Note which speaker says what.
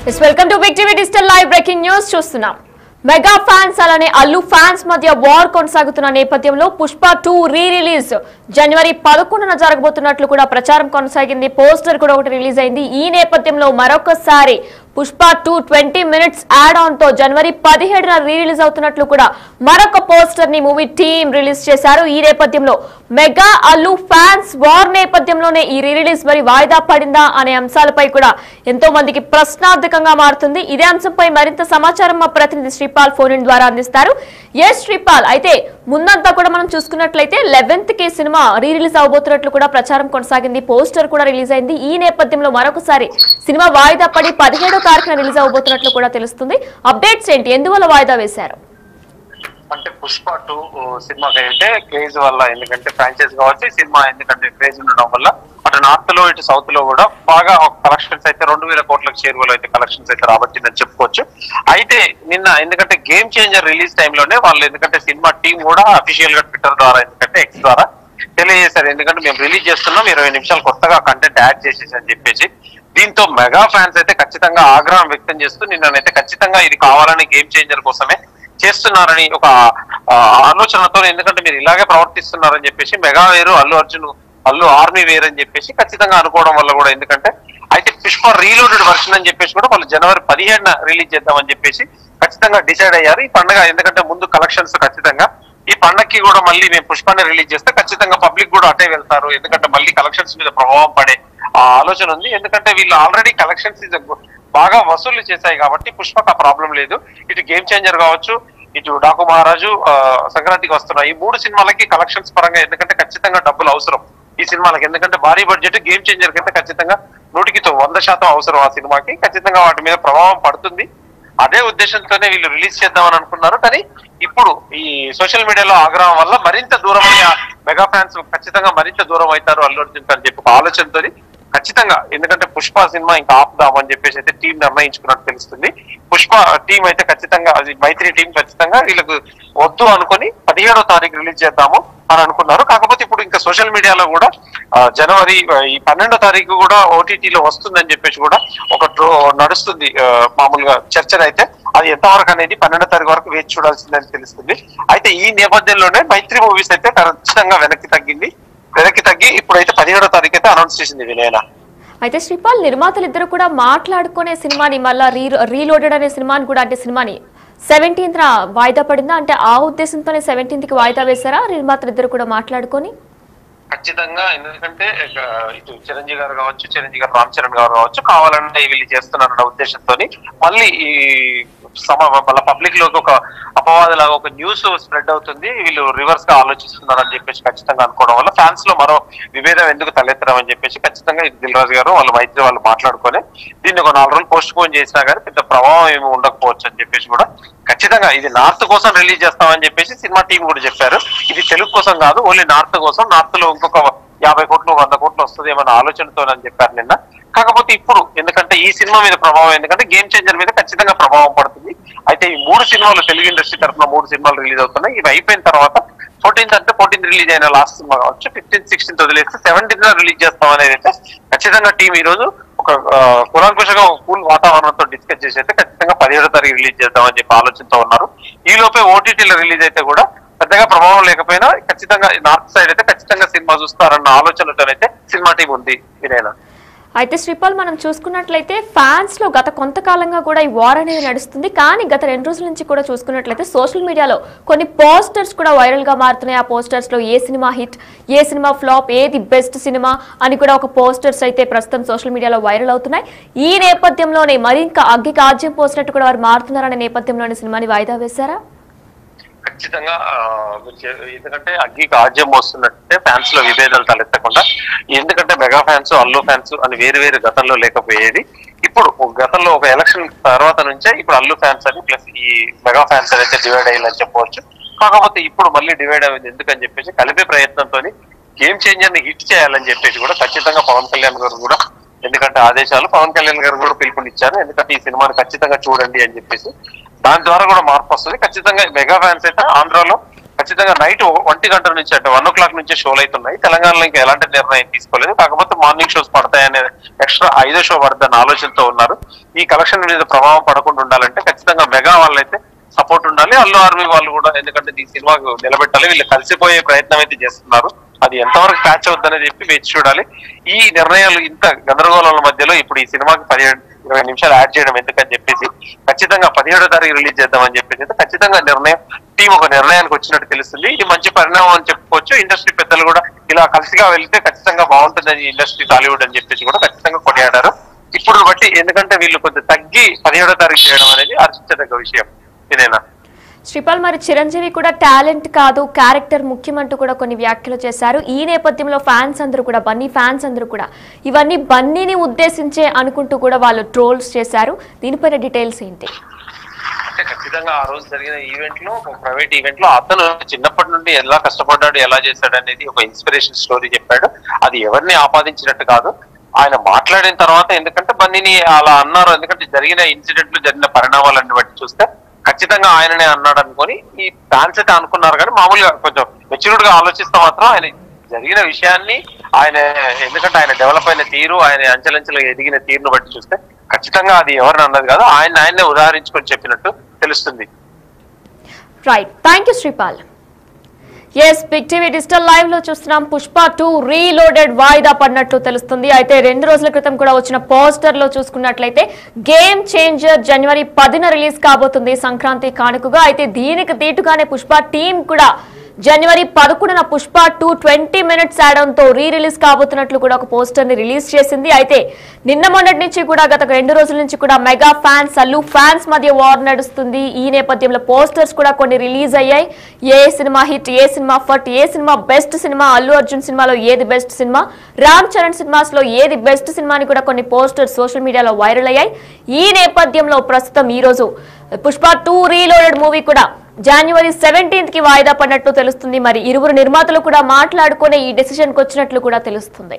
Speaker 1: Welcome to big TV digital live breaking news చూస్తున్నాం. Mega fans అలానే Allu fans మధ్య war కొనసాగుతున్న నేపథ్యంలో పుష్ప 2 రీ రిలీజ్ జనవరి 11న జరగబోతున్నట్లు కూడా ప్రచారం కొనసాగింది. పోస్టర్ కూడా ఒకటి రిలీజ్ అయింది. ఈ నేపథ్యంలో మరొకసారి పుష్ప 2 20 మినిట్స్ యాడ్ ఆన్ తో జనవరి 17న రీ రిలీజ్ అవుతున్నట్లు కూడా మరొక పోస్టర్ ని మూవీ టీమ్ రిలీజ్ చేశారు. ఈ నేపథ్యంలో మెగా అల్లు ఫ్యాన్స్ వార్ నేపథ్యంలోనే ఈ రీ రిలీజ్ మరి వాయిదా పడిందా అనే అంశాలపై కూడా ఎంతో మందికి ప్రశ్నార్థకంగా మారుతుంది. ఇదే అంశంపై మరింత సమాచారం మా ప్రతినిధి శ్రీపాల్ ఫోన్ ఇన్ ద్వారా అందిస్తారు. ఎస్ శ్రీపాల్, అయితే ముందంతా కూడా మనం చూసుకున్నట్లయితే 11th కి సినిమా రీ రిలీజ్ అవబోతున్నట్లు కూడా ప్రచారం కొనసాగింది. పోస్టర్ కూడా రిలీజ్ అయింది. ఈ నేపథ్యంలో మరొకసారి సినిమా వాయిదా పడి 17వ తారీఖున రిలీజ్ అవబోతున్నట్లు కూడా తెలుస్తుంది. అప్డేట్స్ ఏంటి, ఎందువల్ల వాయిదా వేశారు?
Speaker 2: అంటే పుష్ప 2 సినిమాకి అయితే క్రేజ్ వల్ల, ఎందుకంటే ఫ్రాంచైజ్ కావచ్చు సినిమా, ఎందుకంటే క్రేజ్ ఉండడం వల్ల అటు నార్త్ లో ఇటు సౌత్ లో కూడా బాగా కలెక్షన్స్ అయితే 2000 కోట్లకు చేరువలో అయితే కలెక్షన్స్ అయితే రాబట్టిందని చెప్పుకోవచ్చు. అయితే నిన్న ఎందుకంటే గేమ్ చేంజర్ రిలీజ్ టైంలోనే వాళ్ళు, ఎందుకంటే సినిమా టీం కూడా అఫీషియల్ గా ట్విట్టర్ ద్వారా, ఎందుకంటే ఎక్స్ ద్వారా తెలియజేశారు. ఎందుకంటే మేము రిలీజ్ చేస్తున్నాం, 20 నిమిషాలు కొత్తగా కంటెంట్ యాడ్ చేసేసి అని చెప్పేసి. దీంతో మెగా ఫ్యాన్స్ అయితే ఖచ్చితంగా ఆగ్రహం వ్యక్తం చేస్తూ నిన్ననైతే ఖచ్చితంగా ఇది కావాలని గేమ్ చేంజర్ కోసమే చేస్తున్నారని ఒక ఆలోచనతో, ఎందుకంటే మీరు ఇలాగే ప్రవర్తిస్తున్నారని చెప్పేసి మెగా వేరు, అల్లు ఆర్మీ వేరు అని చెప్పేసి ఖచ్చితంగా అనుకోవడం వల్ల కూడా, ఎందుకంటే అయితే పుష్ప రీలోడెడ్ వర్షన్ అని చెప్పేసి కూడా వాళ్ళు జనవరి 17న రిలీజ్ చేద్దామని చెప్పేసి ఖచ్చితంగా డిసైడ్ అయ్యారు. ఈ పండుగ ఎందుకంటే ముందు కలెక్షన్స్ ఖచ్చితంగా ఈ పండగకి కూడా మళ్ళీ మేము పుష్పాన్ని రిలీజ్ చేస్తే ఖచ్చితంగా పబ్లిక్ కూడా అటే వెళ్తారు, ఎందుకంటే మళ్ళీ కలెక్షన్స్ మీద ప్రభావం పడే ఆలోచన ఉంది. ఎందుకంటే వీళ్ళు ఆల్రెడీ కలెక్షన్స్ బాగా వసూలు చేశాయి కాబట్టి పుష్పకు ఆ ప్రాబ్లం లేదు. ఇటు గేమ్ చేంజర్ కావచ్చు, ఇటు డాకు మహారాజు, సంక్రాంతికి వస్తున్నాయి. ఈ 3 సినిమాలకి కలెక్షన్స్ పరంగా ఎందుకంటే ఖచ్చితంగా డబ్బులు అవసరం ఈ సినిమాలకి, ఎందుకంటే భారీ బడ్జెట్ గేమ్ చేంజర్ కి అయితే ఖచ్చితంగా 100% అవసరం ఆ సినిమాకి. ఖచ్చితంగా వాటి మీద ప్రభావం పడుతుంది. అదే ఉద్దేశంతోనే వీళ్ళు రిలీజ్ చేద్దామని అనుకున్నారు. కానీ ఇప్పుడు ఈ సోషల్ మీడియాలో ఆగ్రహం వల్ల మరింత దూరం అయ్యే మెగా ఫ్యాన్స్ ఖచ్చితంగా మరింత దూరం అవుతారు అల్లు అర్జున్ అని చెప్పి ఆలోచనతో ఖచ్చితంగా, ఎందుకంటే పుష్ప సినిమా ఇంకా ఆపుదామని చెప్పేసి అయితే టీం నిర్ణయించుకున్నట్టు తెలుస్తుంది. పుష్ప టీం అయితే ఖచ్చితంగా, అది మైత్రి టీం ఖచ్చితంగా వీళ్ళకు వద్దు అనుకుని 17వ తారీఖు రిలీజ్ చేద్దాము అని అనుకున్నారు. కాకపోతే ఇప్పుడు ఇంకా సోషల్ మీడియాలో కూడా జనవరి ఈ 12వ తారీఖు కూడా ఓటీటీలో వస్తుందని చెప్పేసి కూడా ఒక నడుస్తుంది మామూలుగా చర్చలు. అయితే అది ఎంతవరకు అనేది 12వ తారీఖు వరకు వేచి చూడాల్సిందని తెలుస్తుంది. అయితే ఈ నేపథ్యంలోనే మైత్రి మూవీస్ అయితే ఖచ్చితంగా వెనక్కి తగ్గి ఇప్పుడైతే 17వ తారీఖు అయితే అనౌన్స్ చేసింది వినయన.
Speaker 1: అయితే శ్రీపాల్, నిర్మాతలు ఇద్దరు కూడా మాట్లాడుకునే సినిమాని మళ్ళా రీలోడెడ్ అనే సినిమాని కూడా, అంటే సినిమాని 17th వాయిదా పడిందా, అంటే ఆ ఉద్దేశంతోనే 17th కి వాయిదా వేశారా నిర్మాతలు ఇద్దరు కూడా మాట్లాడుకొని?
Speaker 2: ఖచ్చితంగా, ఎందుకంటే ఇటు చిరంజీవి గారు కావచ్చు, రామ్ చరణ్ గారు కావచ్చు, కావాలంటే వీళ్ళు చేస్తున్నారన్న ఉద్దేశంతో మళ్ళీ ఈ వాళ్ళ పబ్లిక్ లోకి ఒక అపవాదలాగా ఒక న్యూస్ స్ప్రెడ్ అవుతుంది, వీళ్ళు రివర్స్ గా ఆలోచిస్తున్నారని చెప్పేసి ఖచ్చితంగా అనుకోవడం వల్ల ఫ్యాన్స్ లో మరో విభేదం ఎందుకు తలెత్తడం అని చెప్పేసి ఖచ్చితంగా దిల్ రాజు గారు వాళ్ళ మైత్రి వాళ్ళు మాట్లాడుకొని దీన్ని ఒక 4 రోజులు పోస్ట్ పోన్ చేసినా కానీ పెద్ద ప్రభావం ఏమి ఉండకపోవచ్చు అని చెప్పేసి కూడా ఖచ్చితంగా ఇది నార్త్ కోసం రిలీజ్ చేస్తామని చెప్పేసి సినిమా టీం కూడా చెప్పారు. ఇది తెలుగు కోసం కాదు, ఓన్లీ నార్త్ కోసం. నార్త్ లో ఇంకొక 50 కోట్లు 100 కోట్లు వస్తుంది ఏమన్న ఆలోచనతో అని చెప్పారు నిన్న. కాకపోతే ఇప్పుడు ఎందుకంటే ఈ సినిమా మీద ప్రభావం, ఎందుకంటే గేమ్ చేంజర్ మీద ఖచ్చితంగా ప్రభావం పడుతుంది. అయితే ఈ 3 సినిమాలు తెలుగు ఇండస్ట్రీ తరఫున 3 సినిమాలు రిలీజ్ అవుతున్నాయి. ఇవి అయిపోయిన తర్వాత 14th రిలీజ్ అయిన లాస్ట్ సినిమా కావచ్చు, 15th 16th వదిలేస్తే 17th రిలీజ్ చేస్తాం అనేది అయితే ఖచ్చితంగా టీం ఈ రోజు ఒక కులాంకుశంగా ఒక కూల్ వాతావరణంతో డిస్కస్ చేసి అయితే ఖచ్చితంగా 17వ తారీఖు రిలీజ్ చేద్దామని చెప్పి ఆలోచనతో ఉన్నారు. ఈ లోపే ఓటీటీలో రిలీజ్ అయితే కూడా పెద్దగా ప్రభావం లేకపోయినా ఖచ్చితంగా నార్త్ సైడ్ అయితే ఖచ్చితంగా సినిమా చూస్తారన్న ఆలోచనతోనైతే సినిమా టీం ఉంది వినయన.
Speaker 1: అయితే శ్రీపాల్, మనం చూసుకున్నట్లయితే ఫ్యాన్స్ లో గత కొంతకాలంగా కూడా ఈ వార్ అనేది నడుస్తుంది. కానీ గత 2 రోజుల నుంచి కూడా చూసుకున్నట్లయితే సోషల్ మీడియాలో కొన్ని పోస్టర్స్ కూడా వైరల్ గా మారుతున్నాయి. ఆ పోస్టర్స్ లో ఏ సినిమా హిట్, ఏ సినిమా ఫ్లాప్, ఏది బెస్ట్ సినిమా అని కూడా ఒక పోస్టర్స్ అయితే ప్రస్తుతం సోషల్ మీడియాలో వైరల్ అవుతున్నాయి. ఈ నేపథ్యంలోనే మరి ఇంకా అగ్గికి ఆజ్యం పోసినట్టు కూడా వారు మారుతున్నారనే నేపథ్యంలోనే సినిమాని వాయిదా వేశారా?
Speaker 2: ఖచ్చితంగా, ఎందుకంటే అగ్గికి ఆజ్యం వస్తున్నట్టే ఫ్యాన్స్ లో విభేదాలు తలెత్తకుండా, ఎందుకంటే మెగా ఫ్యాన్స్ అల్లు ఫ్యాన్స్ అని వేరు గతంలో లేకపోయేది. ఇప్పుడు గతంలో ఒక ఎలక్షన్ తర్వాత నుంచే ఇప్పుడు అల్లు ఫ్యాన్స్ అని ప్లస్ ఈ మెగా ఫ్యాన్స్ అయితే డివైడ్ అయ్యిందని చెప్పవచ్చు. కాకపోతే ఇప్పుడు మళ్ళీ డివైడ్ అయింది ఎందుకని చెప్పేసి కలిపే ప్రయత్నంతో గేమ్ చేంజర్ ని హిట్ చేయాలని చెప్పేసి కూడా ఖచ్చితంగా పవన్ కళ్యాణ్ గారు కూడా, ఎందుకంటే ఆదేశాలు పవన్ కళ్యాణ్ గారు కూడా పిలుపునిచ్చారు, ఎందుకంటే ఈ సినిమాని ఖచ్చితంగా చూడండి అని చెప్పేసి. దాని ద్వారా కూడా మార్పు వస్తుంది. ఖచ్చితంగా మెగా ఫ్యాన్స్ అయితే ఆంధ్రాలో ఖచ్చితంగా నైట్ 1 గంట నుంచి అంటే 1 o'clock నుంచే షోలు అవుతున్నాయి. తెలంగాణలో ఇంకా ఎలాంటి నిర్ణయం తీసుకోలేదు. కాకపోతే మార్నింగ్ షోస్ పడతాయనే ఎక్స్ట్రా 5వ షో పడతాయన్న ఆలోచనతో ఉన్నారు. ఈ కలెక్షన్ మీద ప్రభావం పడకుండా ఉండాలంటే ఖచ్చితంగా మెగా వాళ్ళైతే సపోర్ట్ ఉండాలి. అల్లు ఆర్మీ వాళ్ళు కూడా, ఎందుకంటే ఈ సినిమాకు నిలబెట్టాలి. వీళ్ళు కలిసిపోయే ప్రయత్నం అయితే చేస్తున్నారు. అది ఎంతవరకు క్యాచ్ అవుతుందని చెప్పి వేచి చూడాలి. ఈ నిర్ణయాలు ఇంత గందరగోళాల మధ్యలో ఇప్పుడు ఈ సినిమాకి 15-20 నిమిషాలు యాడ్ చేయడం ఎందుకని చెప్పేసి ఖచ్చితంగా 17వ తారీఖు రిలీజ్ చేద్దామని చెప్పేసి ఖచ్చితంగా టీం ఒక నిర్ణయానికి వచ్చినట్టు తెలుస్తుంది. ఇది మంచి పరిణామం అని చెప్పుకోవచ్చు. ఇండస్ట్రీ పెద్దలు కూడా ఇలా కలిసిగా వెళ్తే ఖచ్చితంగా బాగుంటుందని ఇండస్ట్రీ టాలీవుడ్ అని చెప్పేసి కూడా ఖచ్చితంగా కొనియాడారు. ఇప్పుడు బట్టి ఎందుకంటే వీళ్ళు కొంచెం తగ్గి 17వ తారీఖు చేయడం అనేది హర్షించదగ్గ విషయం. ఇదేనా
Speaker 1: శ్రీపాల్, మరి చిరంజీవి కూడా టాలెంట్ కాదు క్యారెక్టర్ ముఖ్యమంటూ కూడా కొన్ని వ్యాఖ్యలు చేశారు. ఈ నేపథ్యంలో ఫ్యాన్స్ అందరూ కూడా, బన్నీ ఫ్యాన్స్ అందరూ కూడా ఇవన్నీ బన్నీని ఉద్దేశించే అనుకుంటూ కూడా వాళ్ళు ట్రోల్స్ చేశారు. దీనిపైన డీటెయిల్స్ ఏంటి?
Speaker 2: అంటే ఖచ్చితంగా ఆ రోజు జరిగిన ఈవెంట్ లో, ఒక ప్రైవేట్ ఈవెంట్ లో అతను చిన్నప్పటి నుండి ఎలా కష్టపడ్డాడు, ఎలా చేశాడు అనేది ఒక ఇన్స్పిరేషన్ స్టోరీ చెప్పాడు. అది ఎవరిని ఆపాదించినట్టు కాదు. ఆయన మాట్లాడిన తర్వాత, ఎందుకంటే బన్నీని అలా అన్నారు, ఎందుకంటే జరిగిన ఇన్సిడెంట్లు, జరిగిన పరిణామాలన్నీ బట్టి చూస్తే ఖచ్చితంగా ఆయననే అన్నాడు అనుకొని ఈ ఫ్యాన్స్ అయితే అనుకున్నారు. కానీ మామూలుగా కొంచెం మెచ్యూర్డ్ గా ఆలోచిస్తే మాత్రం ఆయన జరిగిన విషయాన్ని, ఆయన ఎందుకంటే ఆయన డెవలప్ అయిన తీరు, ఆయన అంచెలంచెలుగా ఎదిగిన తీరును బట్టి చూస్తే ఖచ్చితంగా అది ఎవరిని అన్నది కాదు, ఆయన్నే ఉదాహరించుకొని చెప్పినట్టు తెలుస్తుంది.
Speaker 1: Right, thank you Sripal. Yes, big TV digital live లో చూస్తున్నాం. పుష్ప 2 రీలోడెడ్ వాయిదా పడినట్టు తెలుస్తుంది. అయితే 2 రోజుల క్రితం కూడా వచ్చిన పోస్టర్ లో చూసుకున్నట్లయితే గేమ్ చేంజర్ జనవరి 10న రిలీజ్ కాబోతుంది సంక్రాంతి కానుకగా. అయితే దీనికి దీటుగానే పుష్ప టీం కూడా జనవరి 11న పుష్ప 2 20 minutes యాడ్ తో రిలీజ్ కాబోతున్నట్లు కూడా ఒక పోస్టర్ ని రిలీజ్ చేసింది. అయితే నిన్న మొన్నటి నుంచి కూడా, గత 2 రోజుల నుంచి కూడా మెగా ఫ్యాన్స్, అల్లు ఫ్యాన్స్ మధ్య వార్ నడుస్తుంది. ఈ నేపథ్యంలో పోస్టర్స్ కూడా కొన్ని రిలీజ్ అయ్యాయి. ఏ సినిమా హిట్, ఏ సినిమా ఫట్, ఏ cinema best cinema, Allu Arjun సినిమాలో ఏది best cinema, Ram Charan cinemas లో ఏది బెస్ట్ సినిమా అని కూడా కొన్ని పోస్టర్స్ సోషల్ మీడియాలో వైరల్ అయ్యాయి. ఈ నేపథ్యంలో ప్రస్తుతం ఈ రోజు పుష్ప 2 రీలోడెడ్ మూవీ కూడా జనవరి 17th కి వాయిదా పడినట్టు తెలుస్తుంది. మరి ఇరువురు నిర్మాతలు కూడా మాట్లాడుకునే ఈ డెసిషన్ కి వచ్చినట్లు కూడా తెలుస్తుంది.